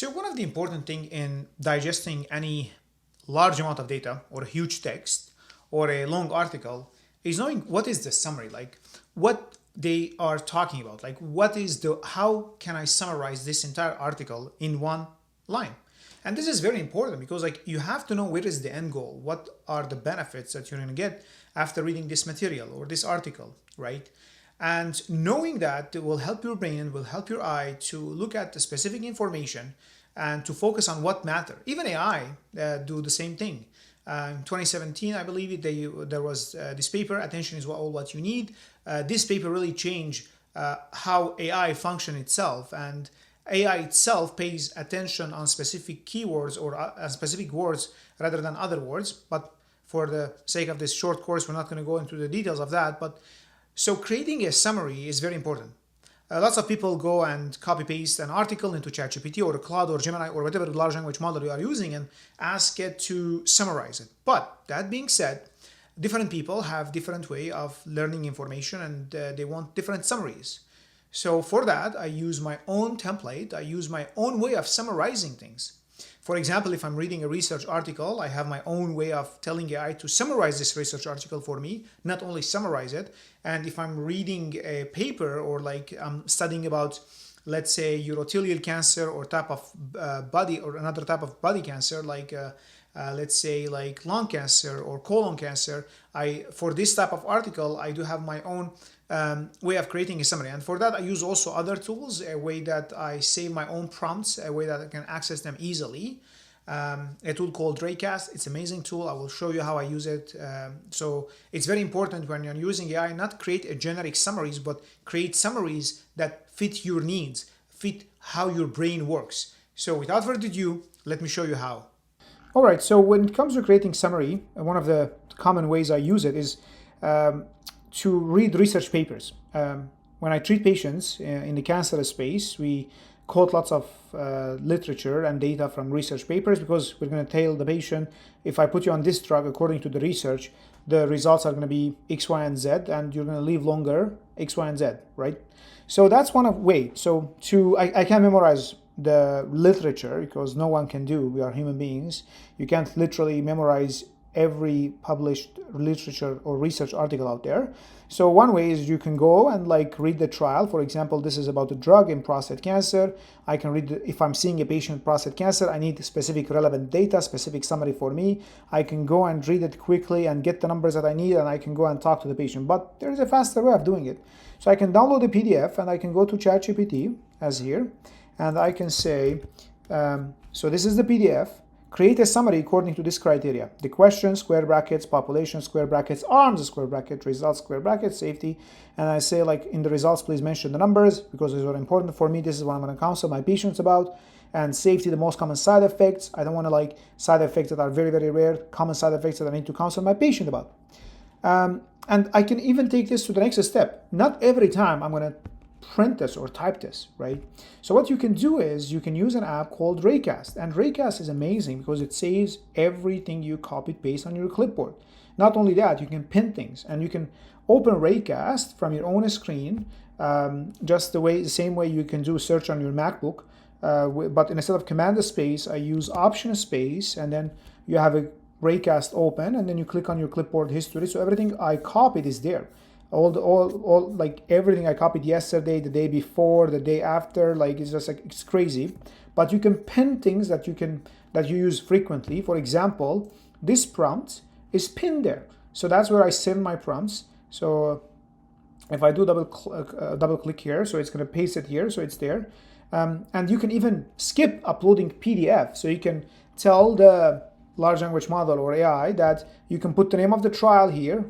So one of the important thing in digesting any large amount of data or a huge text or a long article is knowing what is the summary, like what they are talking about, like what is the how can I summarize this entire article in one line. And this is very important because like you have to know where is the end goal, what are the benefits that you're going to get after reading this material or this article, right? And knowing that will help your brain, will help your eye to look at the specific information and to focus on what matter. Even AI do the same thing. In 2017, I believe there was this paper, Attention is all what you need. This paper really changed how AI function itself, and AI itself pays attention on specific keywords or specific words rather than other words. But for the sake of this short course, we're not going to go into the details of that. But so creating a summary is very important. Lots of people go and copy paste an article into ChatGPT or Claude or Gemini or whatever large language model you are using and ask it to summarize it. But that being said, different people have different way of learning information and they want different summaries. So for that, I use my own template. I use my own way of summarizing things. For example, if I'm reading a research article, I have my own way of telling AI to summarize this research article for me, not only summarize it. And if I'm reading a paper or like I'm studying about, let's say, urothelial cancer or type of body or another type of body cancer, like let's say like lung cancer or colon cancer, for this type of article, I do have my own way of creating a summary. And for that, I use also other tools, a way that I save my own prompts, a way that I can access them easily. A tool called Raycast. It's an amazing tool. I will show you how I use it. So it's very important when you're using AI, not create a generic summaries, but create summaries that fit your needs, fit how your brain works. So without further ado, let me show you how. All right, so when it comes to creating summary, one of the common ways I use it is to read research papers. When I treat patients in the cancer space, we quote lots of literature and data from research papers because we're going to tell the patient, if I put you on this drug according to the research, the results are going to be X, Y, and Z, and you're going to live longer X, Y, and Z, right? So that's one of way. So I can memorize the literature because no one can do. We are human beings. You can't literally memorize every published literature or research article out there. So one way is you can go and like read the trial. For example, this is about a drug in prostate cancer. I can read if I'm seeing a patient with prostate cancer, I need specific relevant data, specific summary for me. I can go and read it quickly and get the numbers that I need, and I can go and talk to the patient. But there is a faster way of doing it. So I can download the PDF and I can go to ChatGPT as here, and I can say, so this is the PDF. Create a summary according to this criteria: the question, square brackets, population, square brackets, arms, square bracket, results, square bracket, safety. And I say, like, in the results, please mention the numbers because it's very important for me. This is what I'm going to counsel my patients about. And safety, the most common side effects. I don't want to like side effects that are very, very rare, common side effects that I need to counsel my patient about. And I can even take this to the next step. Not every time I'm going to print this or type this, right? So what you can do is you can use an app called Raycast, and Raycast is amazing because it saves everything you copied paste on your clipboard. Not only that, you can pin things and you can open Raycast from your own screen, just the same way you can do search on your MacBook, but instead of command space, I use option space, and then you have a Raycast open, and then you click on your clipboard history. So everything I copied is there. All like everything I copied yesterday, the day before, the day after, like it's just like it's crazy. But you can pin things that you use frequently. For example, this prompt is pinned there, so that's where I send my prompts. So if I do double click here, so it's going to paste it here, so it's there. And you can even skip uploading PDF, so you can tell the large language model or AI that you can put the name of the trial here,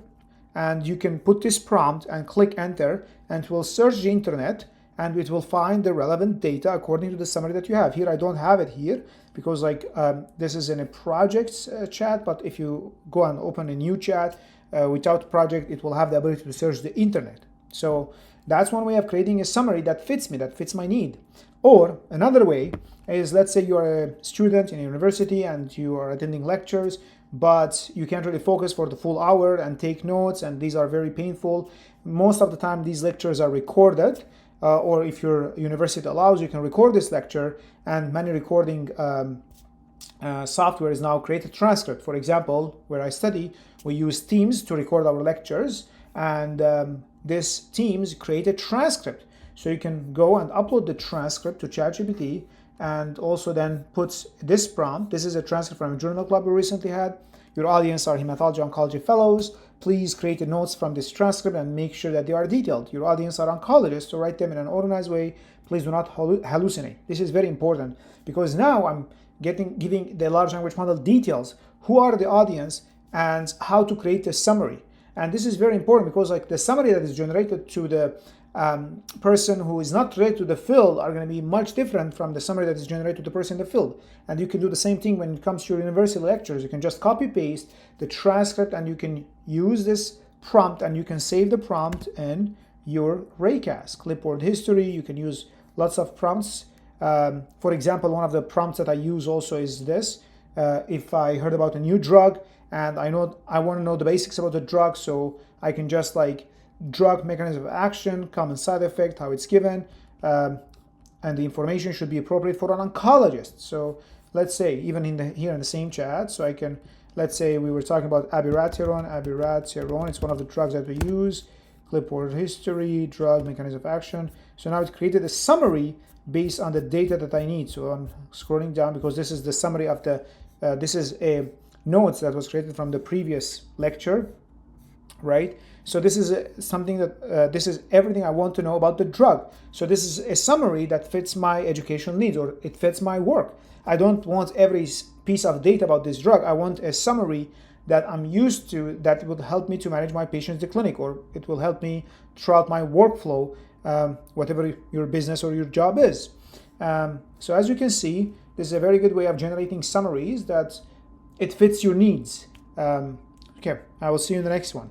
and you can put this prompt and click enter, and it will search the internet and it will find the relevant data according to the summary that you have. Here I don't have it here because like this is in a projects chat, but if you go and open a new chat without project, it will have the ability to search the internet. So that's one way of creating a summary that fits me, that fits my need. Or another way is, let's say you're a student in a university and you are attending lectures, but you can't really focus for the full hour and take notes, and these are very painful. Most of the time these lectures are recorded, or if your university allows, you can record this lecture, and many recording software is now create a transcript. For example, where I study, we use Teams to record our lectures, and this Teams create a transcript. So you can go and upload the transcript to ChatGPT, and also then puts this prompt. This is a transcript from a journal club we recently had. Your audience are hematology oncology fellows. Please create the notes from this transcript and make sure that they are detailed. Your audience are oncologists, so write them in an organized way. Please do not hallucinate. This is very important because now I'm giving the large language model details. Who are the audience and how to create a summary. And this is very important because like the summary that is generated to the person who is not related to the field are going to be much different from the summary that is generated to the person in the field. And you can do the same thing when it comes to your university lectures. You can just copy paste the transcript and you can use this prompt and you can save the prompt in your Raycast. Clipboard history, you can use lots of prompts. For example, one of the prompts that I use also is this. If I heard about a new drug and I want to know the basics about the drug, so I can just like drug mechanism of action, common side effect, how it's given, and the information should be appropriate for an oncologist. So let's say even here in the same chat, so I can, let's say we were talking about abiraterone. It's one of the drugs that we use. Clipboard history, drug mechanism of action. So now it's created a summary based on the data that I need. So I'm scrolling down because this is the summary of the, this is a notes that was created from the previous lecture, right? So this is something that, this is everything I want to know about the drug. So this is a summary that fits my educational needs, or it fits my work. I don't want every piece of data about this drug. I want a summary that I'm used to, that would help me to manage my patients in the clinic, or it will help me throughout my workflow, whatever your business or your job is. So as you can see, this is a very good way of generating summaries that it fits your needs. Okay, I will see you in the next one.